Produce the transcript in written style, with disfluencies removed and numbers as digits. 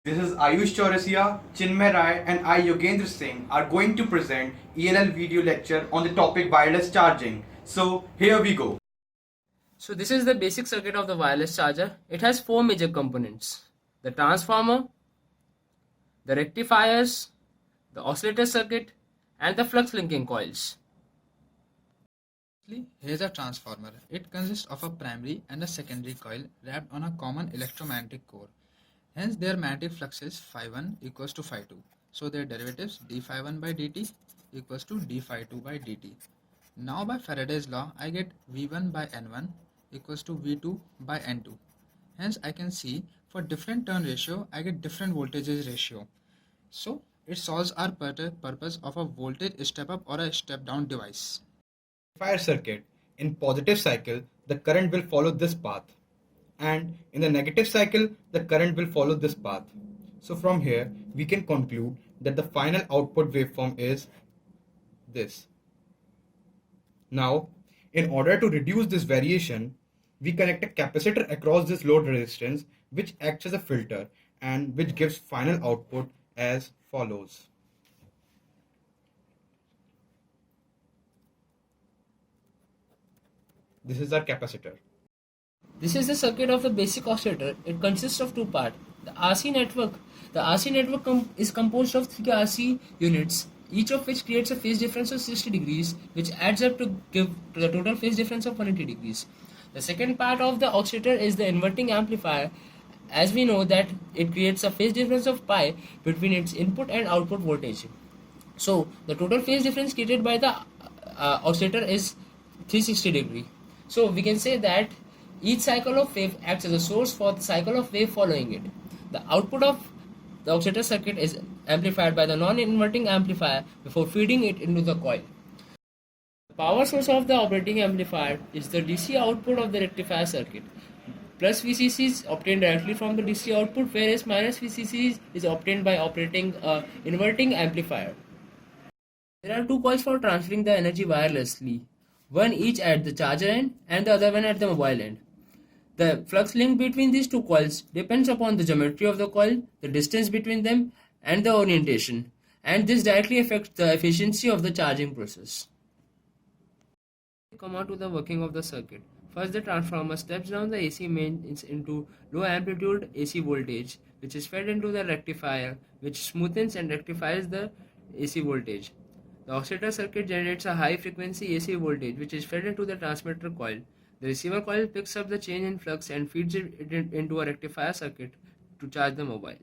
This is Ayush Chaurasia, Chinmay Rai and I Yogendra Singh are going to present ELL video lecture on the topic wireless charging. So here we go. So this is the basic circuit of the wireless charger. It has four major components: the transformer, the rectifiers, the oscillator circuit, and the flux linking coils. Here's a transformer. It consists of a primary and a secondary coil wrapped on a common electromagnetic core. Hence their magnetic flux is phi1 equals to phi2. So their derivatives d phi1 by dt equals to d phi2 by dt. Now by Faraday's law I get v1 by n1 equals to v2 by n2. Hence I can see for different turn ratio I get different voltages ratio. So it solves our purpose of a voltage step up or a step down device. Rectifier circuit. In positive cycle, the current will follow this path. And in the negative cycle, the current will follow this path. So from here, we can conclude that the final output waveform is this. Now, in order to reduce this variation, we connect a capacitor across this load resistance, which acts as a filter and which gives final output as follows. This is our capacitor. This is the circuit of the basic oscillator. It consists of two parts. The RC network. The RC network is composed of three RC units, each of which creates a phase difference of 60 degrees, which adds up to give the total phase difference of 180 degrees. The second part of the oscillator is the inverting amplifier. As we know that it creates a phase difference of pi between its input and output voltage. So the total phase difference created by the oscillator is 360 degree. So we can say that each cycle of wave acts as a source for the cycle of wave following it. The output of the oscillator circuit is amplified by the non-inverting amplifier before feeding it into the coil. The power source of the operating amplifier is the DC output of the rectifier circuit. Plus VCC is obtained directly from the DC output, whereas minus VCC is obtained by operating an inverting amplifier. There are two coils for transferring the energy wirelessly, one each at the charger end and the other one at the mobile end. The flux link between these two coils depends upon the geometry of the coil, the distance between them, and the orientation, and this directly affects the efficiency of the charging process. We come on to the working of the circuit. First, the transformer steps down the AC mains into low amplitude AC voltage, which is fed into the rectifier, which smoothens and rectifies the AC voltage. The oscillator circuit generates a high frequency AC voltage, which is fed into the transmitter coil. The receiver coil picks up the change in flux and feeds it into a rectifier circuit to charge the mobile.